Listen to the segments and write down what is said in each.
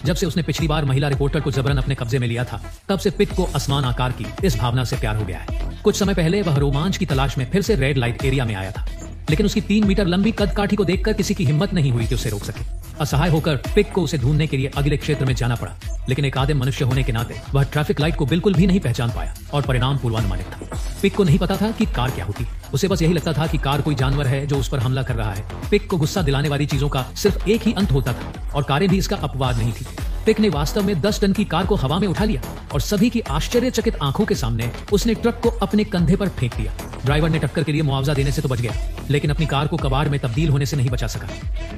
जब से उसने पिछली बार महिला रिपोर्टर को जबरन अपने कब्जे में लिया था, तब से पिक को आसमान आकार की इस भावना से प्यार हो गया है। कुछ समय पहले वह रोमांच की तलाश में फिर से रेड लाइट एरिया में आया था, लेकिन उसकी 3 मीटर लंबी कदकाठी को देखकर किसी की हिम्मत नहीं हुई कि उसे रोक सके। असहाय होकर पिक को उसे ढूंढने के लिए अगले क्षेत्र में जाना पड़ा, लेकिन एक आदिम मनुष्य होने के नाते वह ट्रैफिक लाइट को बिल्कुल भी नहीं पहचान पाया और परिणाम पूर्वानुमानित था। पिक को नहीं पता था कि कार क्या होती, उसे बस यही लगता था कि कार कोई जानवर है जो उस पर हमला कर रहा है। पिक को गुस्सा दिलाने वाली चीजों का सिर्फ एक ही अंत होता था और कारें भी इसका अपवाद नहीं थी। पिक ने वास्तव में 10 टन की कार को हवा में उठा लिया और सभी की आश्चर्यचकित आंखों के सामने उसने ट्रक को अपने कंधे पर फेंक दिया। ड्राइवर ने टक्कर के लिए मुआवजा देने से तो बच गया, लेकिन अपनी कार को कबाड़ में तब्दील होने से नहीं बचा सका।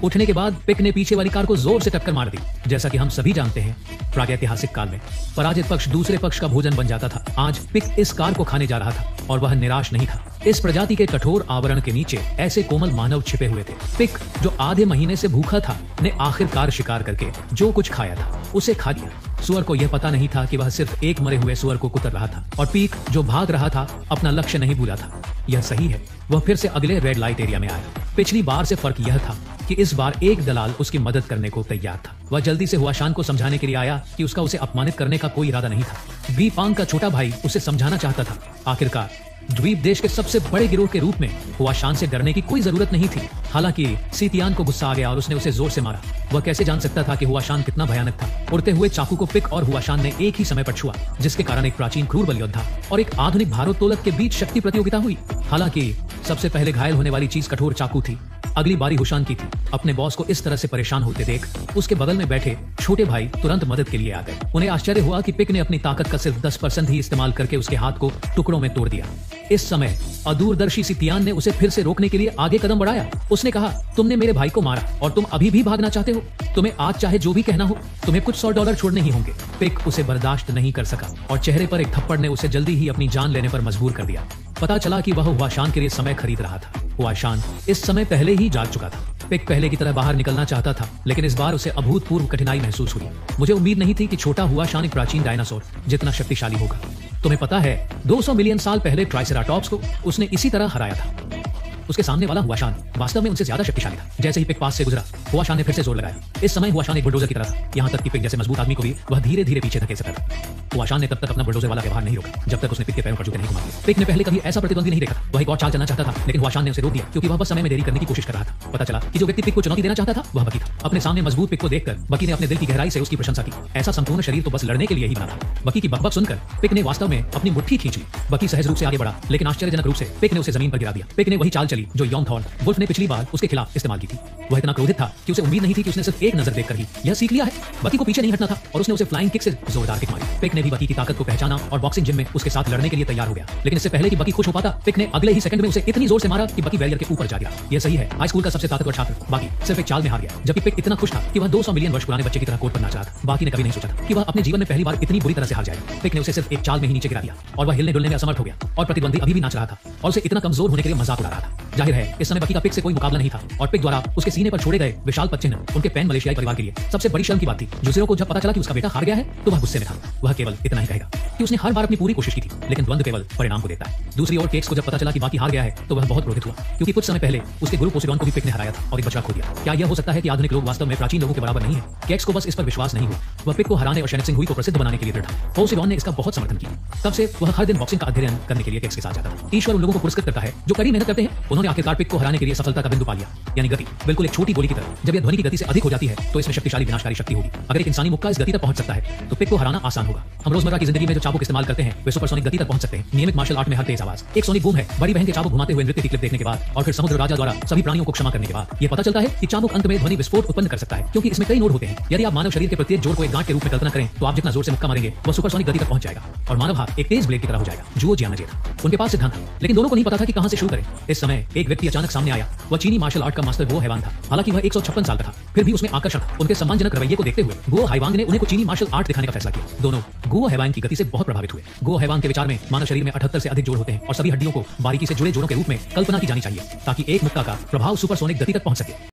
उठने के बाद पिक ने पीछे वाली कार को जोर से टक्कर मार दी। जैसा कि हम सभी जानते हैं, प्रागैतिहासिक काल में पराजित पक्ष दूसरे पक्ष का भोजन बन जाता था। आज पिक इस कार को खाने जा रहा था और वह निराश नहीं था। इस प्रजाति के कठोर आवरण के नीचे ऐसे कोमल मानव छिपे हुए थे। पिक, जो आधे महीने से भूखा था, ने आखिरकार शिकार करके जो कुछ खाया था उसे खा लिया। सुअर को यह पता नहीं था कि वह सिर्फ एक मरे हुए सुअर को कुतर रहा था, और पीक, जो भाग रहा था, अपना लक्ष्य नहीं भूला था। यह सही है, वह फिर से अगले रेड लाइट एरिया में आया। पिछली बार से फर्क यह था कि इस बार एक दलाल उसकी मदद करने को तैयार था। वह जल्दी से हुआशान को समझाने के लिए आया कि उसका उसे अपमानित करने का कोई इरादा नहीं था। बी पांग का छोटा भाई उसे समझाना चाहता था। आखिरकार द्वीप देश के सबसे बड़े गिरोह के रूप में हुआशान से डरने की कोई जरूरत नहीं थी। हालांकि सीतियान को गुस्सा आ गया और उसने उसे जोर से मारा। वह कैसे जान सकता था कि हुआशान कितना भयानक था। उड़ते हुए चाकू को पिक और हुआशान ने एक ही समय पर छुआ, जिसके कारण एक प्राचीन क्रूर बलयोद्धा और एक आधुनिक भारोत्तोलक के बीच शक्ति प्रतियोगिता हुई। हालांकि सबसे पहले घायल होने वाली चीज कठोर चाकू थी। अगली बारी हुशान की थी। अपने बॉस को इस तरह से परेशान होते देख उसके बगल में बैठे छोटे भाई तुरंत मदद के लिए आ गए। उन्हें आश्चर्य हुआ कि पिक ने अपनी ताकत का सिर्फ 10% ही इस्तेमाल करके उसके हाथ को टुकड़ों में तोड़ दिया। इस समय अदूरदर्शी सीतियान ने उसे फिर से रोकने के लिए आगे कदम बढ़ाया। उसने कहा, तुमने मेरे भाई को मारा और तुम अभी भी भागना चाहते हो। तुम्हें आज चाहे जो भी कहना हो, तुम्हें कुछ $100 छोड़ने ही होंगे। पिक उसे बर्दाश्त नहीं कर सका और चेहरे पर एक थप्पड़ ने उसे जल्दी ही अपनी जान लेने पर मजबूर कर दिया। पता चला कि वह हुआशान के लिए समय खरीद रहा था। हुआशान इस समय पहले ही जाग चुका था। पिक पहले की तरह बाहर निकलना चाहता था, लेकिन इस बार उसे अभूतपूर्व कठिनाई महसूस हुई। मुझे उम्मीद नहीं थी कि छोटा हुआशान एक प्राचीन डायनासोर जितना शक्तिशाली होगा। तुम्हें पता है, 200 मिलियन साल पहले ट्राइसेराटॉप्स को उसने इसी तरह हराया था। उसके सामने वाला हुआशान वास्तव में उनसे ज्यादा शक्तिशाली था। जैसे ही पिक पास से गुजरा, हुआशान ने फिर से जोर लगाया। इस समय हुआशान एक बुलडोजर की तरह था, यहाँ तक कि पिक जैसे मजबूत आदमी को भी वह धीरे धीरे पीछे धकेल सकता था। हुआशान ने तब तक अपना बुलडोजर वाला व्यवहार नहीं रोका जब तक उसने पिक के पैरों पर जूते नहीं घुमा दिए। पिक ने पहले कभी ऐसा प्रतिद्वंदी नहीं देखा। वह एक और चाल चलना चाहता था, लेकिन हुआशान ने उसे रोक दिया क्योंकि वह बस समय में देरी करने की कोशिश कर रहा था। पता चला कि जो व्यक्ति पिक को चुनौती देना चाहता था वह बकी था। अपने सामने मजबूत पिक को देखकर बकी ने अपने दिल की गहराई से उसकी प्रशंसा की। ऐसा संपूर्ण शरीर तो बस लड़ने के लिए ही बना था। बकी की बकबक सुनकर पिक ने वास्तव में अपनी मुट्ठी खींच ली। बकी सहज रूप से आगे बढ़ा, लेकिन आश्चर्यजनक रूप से पिक ने उसे जमीन पर गिरा दिया। पिक ने वही चाल चली जो यॉन्गथॉर्न वुल्फ ने पिछली बार उसके खिलाफ इस्तेमाल की थी। वह इतना क्रोधित था कि उसे उम्मीद नहीं थी कि उसने सिर्फ एक नजर देखकर ही यह सीख लिया है। बकी को पीछे नहीं हटना था और उसने उसे फ्लाइंग किक से जोरदार किक मारी। पिक ने भी बकी की ताकत को पहचाना और बॉक्सिंग जिम में उसके साथ लड़ने के लिए तैयार हो गया। लेकिन इससे पहले कि बकी खुश हो पाता, पिक ने अगले ही सेकंड में उसे इतनी जोर से मारा कि बकी बैरियर के ऊपर जा गिरा। यह सही है, हाई स्कूल का सबसे ताकतवर छात्र बाकी सिर्फ एक चाल में हार गया, जबकि पिक इतना खुश था कि वह 200 मिलियन वर्ष पुराने बच्चे की तरह कोर्ट पर नाच रहा था। बाकी ने कभी नहीं सोचा था कि वह अपने जीवन में पहली बार इतनी बुरी तरह से हार जाएगा। पिक ने उसे सिर्फ एक चाल में ही नीचे गिरा दिया और वह हिलने डुलने में असमर्थ हो गया और प्रतिद्वंदी अभी भी नाच रहा था और उसे इतना कमजोर होने के लिए मजाक उड़ा रहा था। जाहिर है, इस समय बकी का पिक से कोई मुकाबला नहीं था और पिक द्वारा उसके सीने पर छोड़े गए विशाल पदचिह्न उनके पैन मलेशियाई परिवार के लिए सबसे बड़ी शर्म की बात थी। जुजिरो को जब पता चला कि उसका बेटा हार गया है, तो वह गुस्से में था। वह केवल इतना ही कहेगा कि उसने हर बार अपनी पूरी कोशिश की थी, लेकिन द्वंद्व केवल परिणाम को देखता है। दूसरी ओर केक्स को जब पता चला कि बाकी हार गया है, तो वह बहुत क्रोधित हुआ, क्योंकि कुछ समय पहले उसके गुरु पोसेडॉन को भी पिक ने हराया था और एक बछड़ा खो दिया। क्या यह हो सकता है कि आधुनिक लोग वास्तव में प्राचीन लोगों के बराबर नहीं है? केक्स को बस इस पर विश्वास नहीं हुआ। वह पिक को हराने और शेनिक सिंह हुई को प्रसिद्ध बनाने के लिए दृढ़ था। पोसेडॉन ने इसका बहुत समर्थन किया। तब से वह हर दिन बॉक्सिंग का अध्ययन करने के लिए केक्स के साथ जाता था। ईश्वर उन लोगों को पुरस्कृत करता है जो कड़ी मेहनत करते हैं। उन्होंने आखिरकार पिक को हराने के लिए सफलता का बिंदु पा लिया, यानी गति, बिल्कुल एक छोटी गोली की तरह। जब यह ध्वनि की गति से अधिक हो जाती है, तो इसमें शक्तिशाली विनाशकारी शक्ति होगी। अगर एक इंसानी मुक्का इस गति तक पहुंच सकता है, तो पिक को हराना आसान होगा। हम रोजमर्रा की जिंदगी में जो चाबुक इस्तेमाल करते हैं, वे सुपरसोनिक गति तक पहुंच सकते हैं। नियमित मार्शल आर्ट में हर तेज आवाज एक सोनिक बूम है। बड़ी बहन के चाबुक घुमाते हुए नृत्य की क्लिप देखने के बाद और फिर समुद्र राजा द्वारा सभी प्राणियों को क्षमा करने के बाद यह पता चलता है कि चाबुक अंत में ध्वनि विस्फोट उत्पन्न कर सकता है, क्योंकि इसमें कई नोड होते हैं। यदि आप मानव शरीर के प्रत्येक जोड़ को एक गांठ के रूप में कल्पना करें, तो आप जितना जोर से मुक्का मारेंगे, वह सुपरसोनिक गति तक पहुंच जाएगा और मानव हाथ एक तेज ब्लेड की तरह हो जाएगा। जुओ जियानजे था, उनके पास सिद्धांत था, लेकिन दोनों को नहीं पता था कि कहां से शुरू करें। इस समय एक व्यक्ति अचानक सामने आया। वह चीनी मार्शल आर्ट का मास्टर गो हैवान था। हालांकि वह 156 साल का था, फिर भी उसमें आकर्षण था। उनके सम्मानजनक रवैये को देखते हुए गो हैवान ने उन्हें कुछ चीनी मार्शल आर्ट दिखाने का फैसला किया। दोनों गो हैवान की गति से बहुत प्रभावित हुए। गो हैवान के विचार में मानव शरीर में 78 से अधिक जोड़ होते हैं और सभी हड्डियों को बारीकी से जुड़े जोड़ों के रूप में कल्पना की जानी चाहिए, ताकि एक मुक्का का प्रभाव सुपरसोनिक गति तक पहुंच सके।